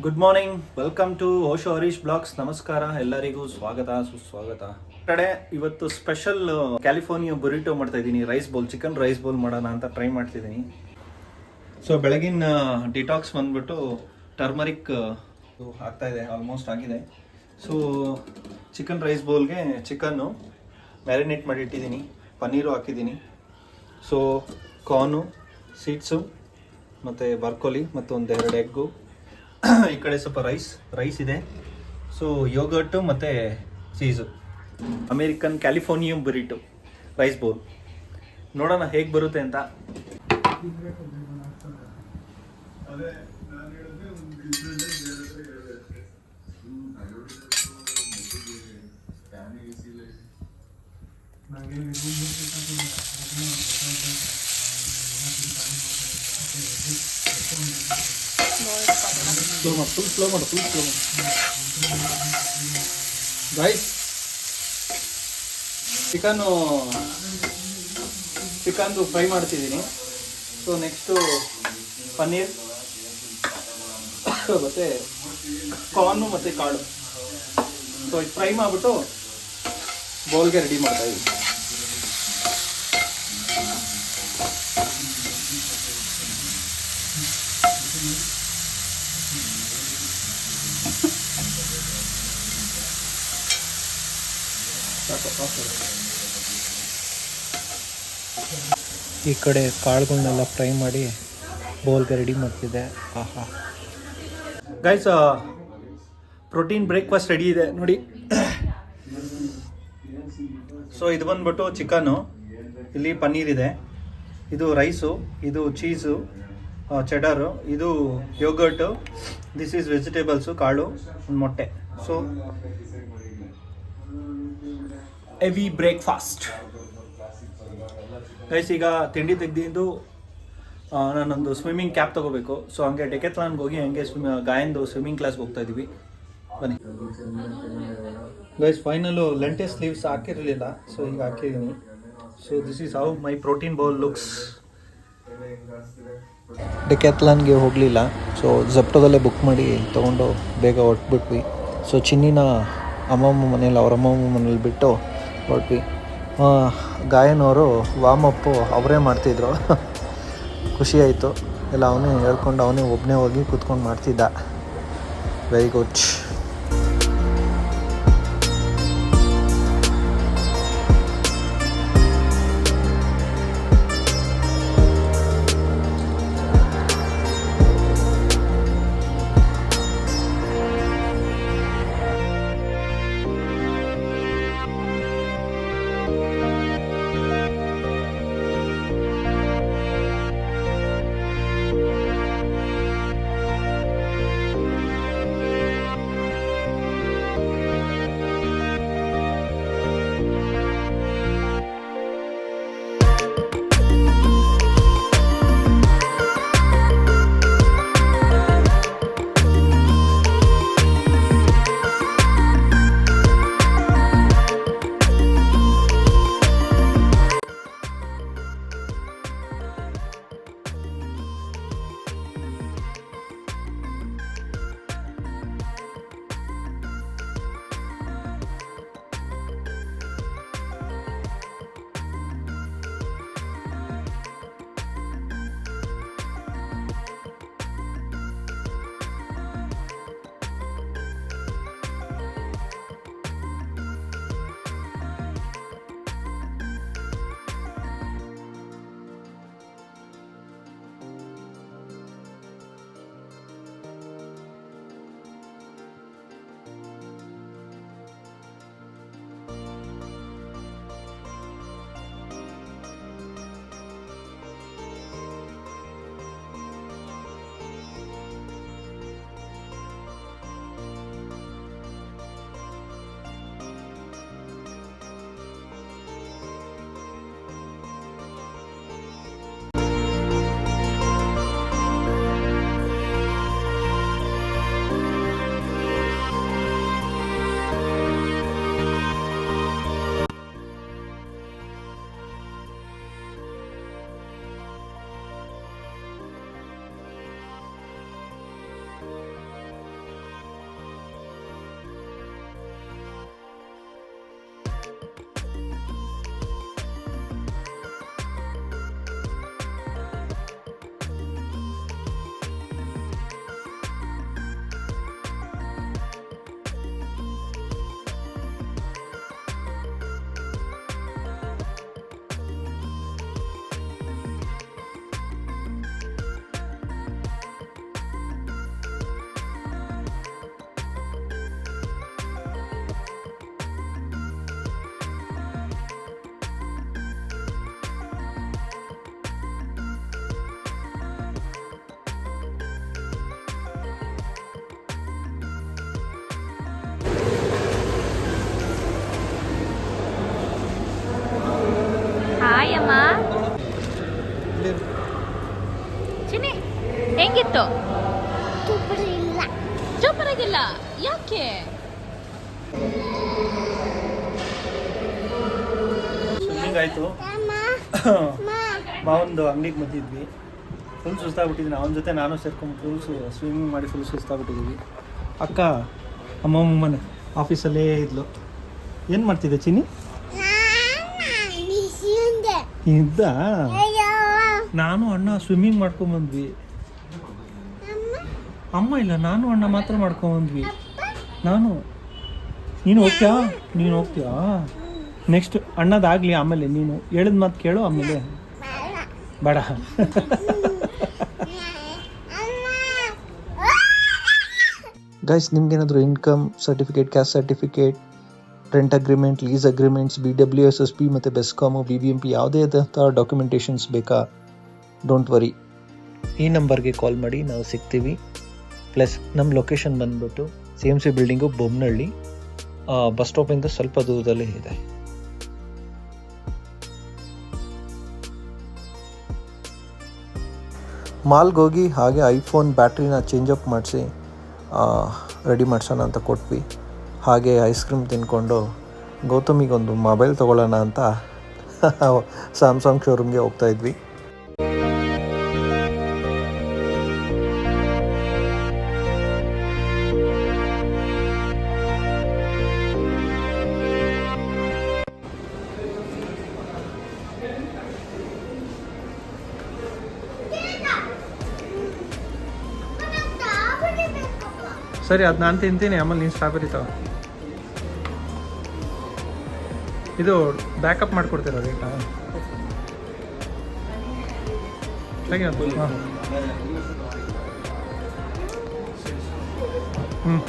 Good morning, welcome to Osho Harish blogs. ನಮಸ್ಕಾರ, ಎಲ್ಲರಿಗೂ ಸ್ವಾಗತ ಸುಸ್ವಾಗತ. ಕಡೆ ಇವತ್ತು ಸ್ಪೆಷಲ್ ಕ್ಯಾಲಿಫೋರ್ನಿಯಾ ಬುರಿಟೋ ಮಾಡ್ತಾ ಇದ್ದೀನಿ. Rice bowl, chicken rice bowl ಮಾಡೋಣ ಅಂತ ಟ್ರೈ ಮಾಡ್ತಿದ್ದೀನಿ. ಸೊ ಬೆಳಗಿನ ಡಿಟಾಕ್ಸ್ ಬಂದ್ಬಿಟ್ಟು ಟರ್ಮರಿಕ್ ಆಗ್ತಾ ಇದೆ, ಆಲ್ಮೋಸ್ಟ್ ಆಗಿದೆ. ಸೊ ಚಿಕನ್ ರೈಸ್ ಬೌಲ್ಗೆ ಚಿಕನ್ನು ಮ್ಯಾರಿನೇಟ್ ಮಾಡಿ ಇಟ್ಟಿದ್ದೀನಿ, ಪನ್ನೀರು ಹಾಕಿದ್ದೀನಿ. ಸೊ ಕಾರ್ನು, ಸೀಡ್ಸು ಮತ್ತು ಬರ್ಕೋಲಿ ಮತ್ತು ಒಂದೆರಡು ಎಗ್ಗು. ಈ ಕಡೆ ಸ್ವಲ್ಪ ರೈಸ್ ಇದೆ. ಸೊ ಯೋಗರ್ಟು ಮತ್ತು cheese. American Californian burrito rice bowl. ನೋಡೋಣ ಹೇಗೆ ಬರುತ್ತೆ ಅಂತ. ಫುಲ್ ಸ್ಲೋ ಮಾಡು ರೈಸ್. ಚಿಕನ್ದು ಫ್ರೈ ಮಾಡ್ತಿದ್ದೀನಿ. ಸೊ ನೆಕ್ಸ್ಟು ಪನ್ನೀರ್ ಮತ್ತು ಕಾರ್ನು ಮತ್ತು ಕಾಳು. ಸೊ ಇದು ಫ್ರೈ ಮಾಡಿಬಿಟ್ಟು ಬೌಲ್ಗೆ ರೆಡಿ ಮಾಡ್ತಾಯಿದ್ದೀನಿ. ಈ ಕಡೆ ಕಾಳುಗಳನ್ನೆಲ್ಲ ಫ್ರೈ ಮಾಡಿ ಬೌಲ್ಗೆ ರೆಡಿ ಮಾಡ್ತಿದ್ದೆ. ಆಹಾ ಗೈಸ್, ಪ್ರೋಟೀನ್ ಬ್ರೇಕ್ಫಾಸ್ಟ್ ರೆಡಿ ಇದೆ ನೋಡಿ. ಸೊ ಇದು ಬಂದ್ಬಿಟ್ಟು ಚಿಕನ್ನು, ಇಲ್ಲಿ ಪನ್ನೀರ್ ಇದೆ, ಇದು ರೈಸು, ಇದು ಚೀಸು, ಚೆಡರು, ಇದು ಯೋಗರ್ಟು, ದಿಸ್ ಈಸ್ ವೆಜಿಟೇಬಲ್ಸು, ಕಾಳು, ಒಂದು ಮೊಟ್ಟೆ. So heavy breakfast guys. ಈಗ ತಿಂಡಿ ತೆಗೆದಿದ್ದು ನಾನೊಂದು ಸ್ವಿಮ್ಮಿಂಗ್ ಕ್ಯಾಪ್ ತೊಗೋಬೇಕು. ಸೊ ಹಂಗೆ ಡೆಕೆತ್ಲಾನ್ಗೆ ಹೋಗಿ ಹಂಗೆ ಗಾಯಂದು ಸ್ವಿಮ್ಮಿಂಗ್ ಕ್ಲಾಸ್ಗೆ ಹೋಗ್ತಾ ಇದ್ದೀವಿ. ಬನ್ನಿ ಗೈಸ್. ಫೈನಲು ಲೆಂಟೆ ಸ್ಲೀವ್ಸ್ ಹಾಕಿರಲಿಲ್ಲ, ಸೊ ಈಗ ಹಾಕಿದ್ದೀನಿ. So this is how my protein bowl looks. ಡೆಕೆತ್ಲಾನ್ಗೆ ಹೋಗಲಿಲ್ಲ, ಸೊ ಝೆಪ್ಟೋದಲ್ಲೇ ಬುಕ್ ಮಾಡಿ ತೊಗೊಂಡು ಬೇಗ ಹೊರಟ್ಬಿಟ್ವಿ. ಸೊ ಚಿನ್ನಿನ ಅಮ್ಮಮ್ಮ ಮನೇಲಿ, ಅವ್ರ ಅಮ್ಮಮ್ಮ ಮನೇಲಿ ಬಿಟ್ಟು ಹೊರಟ್ವಿ. ಗಾಯನವರು ವಾಮಪ್ಪು ಅವರೇ ಮಾಡ್ತಿದ್ರು. ಖುಷಿ ಆಯಿತು ಎಲ್ಲ. ಅವನೇ ಹೇಳ್ಕೊಂಡು ಅವನೇ ಒಬ್ಬನೇ ಹೋಗಿ ಕೂತ್ಕೊಂಡು ಮಾಡ್ತಿದ್ದ. Very good. ಇಲ್ಲ, ಯಾಕೆ? ಸ್ವಿಮ್ಮಿಂಗ್ ಆಯಿತು. ಮಾವೊಂದು ಅಂಗಡಿಗೆ ಬಂದಿದ್ವಿ. ಫುಲ್ ಸುಸ್ತಾಗ್ಬಿಟ್ಟಿದ್ದೀನಿ. ಅವನ ಜೊತೆ ನಾನು ಸೇರ್ಕೊಂಡು ಸ್ವಿಮ್ಮಿಂಗ್ ಮಾಡಿ ಫುಲ್ ಸುಸ್ತಾಗ್ಬಿಟ್ಟಿದ್ದೀವಿ. ಅಕ್ಕ ಅಮ್ಮಮ್ಮ ಮನೆ ಆಫೀಸಲ್ಲೇ ಇದ್ಲು. ಏನು ಮಾಡ್ತಿದ್ದೆ ಚಿನ್ನಿ? ಇದ್ದ ನಾನು ಅಣ್ಣ ಸ್ವಿಮ್ಮಿಂಗ್ ಮಾಡ್ಕೊಂಬಂದ್ವಿ. ಅಮ್ಮ ಇಲ್ಲ, ನಾನು ಅಣ್ಣ ಮಾತ್ರ ಮಾಡ್ಕೊಂಬಂದ್ವಿ. ನೀನು ಹೋಗ್ತೀಯಾ? ನೆಕ್ಸ್ಟ್ ಅಣ್ಣದಾಗಲಿ, ಆಮೇಲೆ ನೀನು ಹೇಳಿದ ಮಾತು ಕೇಳು, ಆಮೇಲೆ ಬೇಡ. ಗೈಸ್, ನಿಮ್ಗೇನಾದರೂ income certificate, caste certificate, rent agreement, lease agreements, BWSSP ಮತ್ತು ಬೆಸ್ಕಾಮು, BBMP ಯಾವುದೇ ಆದಂಥ ಡಾಕ್ಯುಮೆಂಟೇಷನ್ಸ್ ಬೇಕಾ? ಡೋಂಟ್ ವರಿ, ಈ ನಂಬರ್ಗೆ ಕಾಲ್ ಮಾಡಿ, ನಾವು ಸಿಗ್ತೀವಿ. ಪ್ಲಸ್ ನಮ್ಮ ಲೊಕೇಶನ್ ಬಂದುಬಿಟ್ಟು CMC ಬಿಲ್ಡಿಂಗು, ಬೊಮ್ಮನಹಳ್ಳಿ ಬಸ್ ಸ್ಟಾಪಿಂದ ಸ್ವಲ್ಪ ದೂರದಲ್ಲೇ ಇದೆ. ಮಾಲ್ಗೆ ಹೋಗಿ ಹಾಗೆ ಐಫೋನ್ ಬ್ಯಾಟ್ರಿನ ಚೇಂಜಪ್ ಮಾಡಿಸಿ ರೆಡಿ ಮಾಡ್ಸೋಣ ಅಂತ ಕೊಟ್ವಿ. ಹಾಗೆ ಐಸ್ ಕ್ರೀಮ್ ತಿಂದ್ಕೊಂಡು ಗೌತಮಿಗೊಂದು ಮೊಬೈಲ್ ತೊಗೊಳ್ಳೋಣ ಅಂತ ಸ್ಯಾಮ್ಸಂಗ್ ಶೋರೂಮ್ಗೆ ಹೋಗ್ತಾಯಿದ್ವಿ. ಸರಿ, ಅದು ನಾನು ತಿಂತೀನಿ, ಆಮೇಲೆ ನೀನು ಸ್ಟ್ರಾಬೆರಿ ತಗೋ. ಇದು ಬ್ಯಾಕಪ್ ಮಾಡಿಕೊಡ್ತೀರ ರೇಟಾ? ಸರಿ, ಅದು ಹಾಂ ಹ್ಞೂ.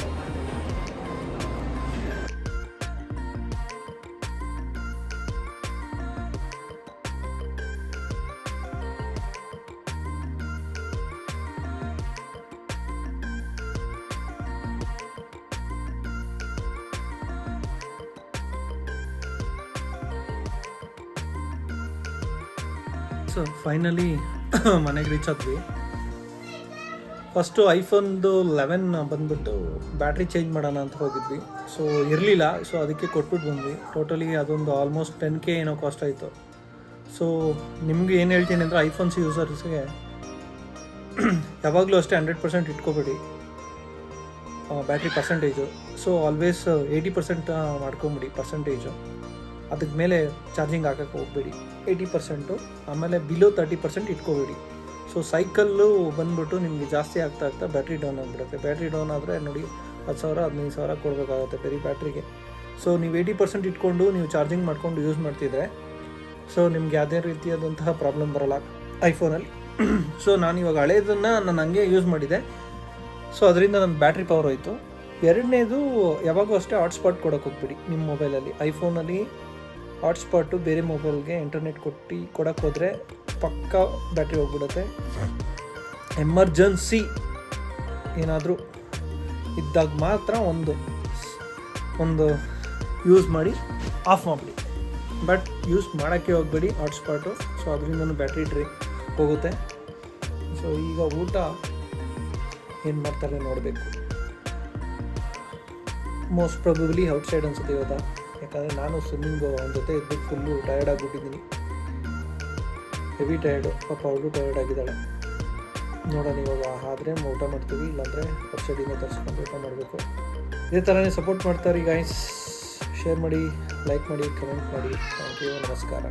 ಸೊ ಫೈನಲಿ ಮನೆಗೆ ರೀಚ್ ಆದ್ವಿ. ಫಸ್ಟು ಐಫೋನ್ದು 11 ಬಂದ್ಬಿಟ್ಟು ಬ್ಯಾಟ್ರಿ ಚೇಂಜ್ ಮಾಡೋಣ ಅಂತ ಹೋಗಿದ್ವಿ. ಸೊ ಇರಲಿಲ್ಲ, ಸೊ ಅದಕ್ಕೆ ಕೊಟ್ಬಿಟ್ಟು ಬಂದ್ವಿ. ಟೋಟಲಿ ಅದೊಂದು ಆಲ್ಮೋಸ್ಟ್ 10K ಏನೋ ಕಾಸ್ಟ್ ಆಯಿತು. ಸೊ ನಿಮ್ಗೆ ಏನು ಹೇಳ್ತೀನಿ ಅಂದರೆ, ಐಫೋನ್ಸ್ ಯೂಸರ್ಸ್ಗೆ ಯಾವಾಗಲೂ ಅಷ್ಟೇ 100% ಇಟ್ಕೋಬೇಡಿ ಬ್ಯಾಟ್ರಿ ಪರ್ಸೆಂಟೇಜು. ಸೊ ಆಲ್ವೇಸ್ 80% ಮಾಡ್ಕೊಂಬಿಡಿ ಪರ್ಸೆಂಟೇಜು. ಅದಕ್ಕೆ ಮೇಲೆ ಚಾರ್ಜಿಂಗ್ ಹಾಕೋಕ್ಕೆ ಹೋಗಬೇಡಿ 80%. ಆಮೇಲೆ ಬಿಲೋ 30% ಇಟ್ಕೋಬೇಡಿ. ಸೊ ಸೈಕಲ್ಲು ಬಂದ್ಬಿಟ್ಟು ನಿಮಗೆ ಜಾಸ್ತಿ ಆಗ್ತಾ ಬ್ಯಾಟ್ರಿ ಡೌನ್ ಆಗಿಬಿಡುತ್ತೆ. ಬ್ಯಾಟ್ರಿ ಡೌನ್ ಆದರೆ ನೋಡಿ 10,000 15,000 ಕೊಡಬೇಕಾಗುತ್ತೆ ಬರೀ ಬ್ಯಾಟ್ರಿಗೆ. ಸೊ ನೀವು 80% ಇಟ್ಕೊಂಡು ನೀವು ಚಾರ್ಜಿಂಗ್ ಮಾಡ್ಕೊಂಡು ಯೂಸ್ ಮಾಡ್ತಿದ್ರೆ ಸೊ ನಿಮ್ಗೆ ಯಾವುದೇ ರೀತಿಯಾದಂತಹ ಪ್ರಾಬ್ಲಮ್ ಬರೋಲ್ಲ ಐಫೋನಲ್ಲಿ. ಸೊ ನಾನು ಇವಾಗ ಹಳೇದನ್ನು ನಾನು ಹಂಗೆ ಯೂಸ್ ಮಾಡಿದೆ. ಸೊ ಅದರಿಂದ ನನ್ನ ಬ್ಯಾಟ್ರಿ ಪವರ್ ಹೋಯಿತು. ಎರಡನೇದು, ಯಾವಾಗೂ ಅಷ್ಟೇ ಹಾಟ್ಸ್ಪಾಟ್ ಕೊಡೋಕೆ ಹೋಗ್ಬಿಡಿ ನಿಮ್ಮ ಮೊಬೈಲಲ್ಲಿ. ಐಫೋನಲ್ಲಿ ಹಾಟ್ಸ್ಪಾಟು ಬೇರೆ ಮೊಬೈಲ್ಗೆ ಇಂಟರ್ನೆಟ್ ಕೊಡೋಕ್ಕೆ ಹೋದರೆ ಪಕ್ಕಾ ಬ್ಯಾಟ್ರಿ ಹೋಗ್ಬಿಡುತ್ತೆ. ಎಮರ್ಜೆನ್ಸಿ ಏನಾದರೂ ಇದ್ದಾಗ ಮಾತ್ರ ಒಂದು ಯೂಸ್ ಮಾಡಿ ಆಫ್ ಮಾಡಿಬಿಡಿ. ಬಟ್ ಯೂಸ್ ಮಾಡೋಕ್ಕೆ ಹೋಗಬೇಡಿ ಹಾಟ್ಸ್ಪಾಟು. ಸೊ ಅದರಿಂದನೂ ಬ್ಯಾಟ್ರಿ ಹೋಗುತ್ತೆ. ಸೊ ಈಗ ಊಟ ಏನು ಮಾಡ್ತಾರೆ ನೋಡಬೇಕು. ಮೋಸ್ಟ್ ಪ್ರಾಬಬ್ಲಿ ಔಟ್ಸೈಡ್ ಅನ್ಸುತ್ತೆ ಇವತ್ತು, ಯಾಕಂದರೆ ನಾನು ಸ್ವಿಮ್ಮಿಂಗು ಅವನ ಜೊತೆ ಇದ್ದು ಫುಲ್ಲು ಟಯರ್ಡ್ ಆಗಿಬಿಟ್ಟಿದ್ದೀನಿ. ಹೆವಿ ಟಯರ್ಡು, ಪಾಪ ಅವಳು ಟಯರ್ಡ್ ಆಗಿದ್ದಾಳೆ. ನೋಡೋಣ ಇವಾಗ ಆದರೆ ಊಟ ಮಾಡ್ತೀವಿ, ಇಲ್ಲಾಂದರೆ ಔಟ್ಸೈಡಿಂದ ತರಿಸ್ಕೊಂಡು ಊಟ ಮಾಡಬೇಕು. ಇದೇ ಥರನೇ ಸಪೋರ್ಟ್ ಮಾಡ್ತಾರೆ ಗೈಸ್. ಶೇರ್ ಮಾಡಿ, ಲೈಕ್ ಮಾಡಿ, ಕಮೆಂಟ್ ಮಾಡಿ. ಥ್ಯಾಂಕ್ ಯು, ನಮಸ್ಕಾರ.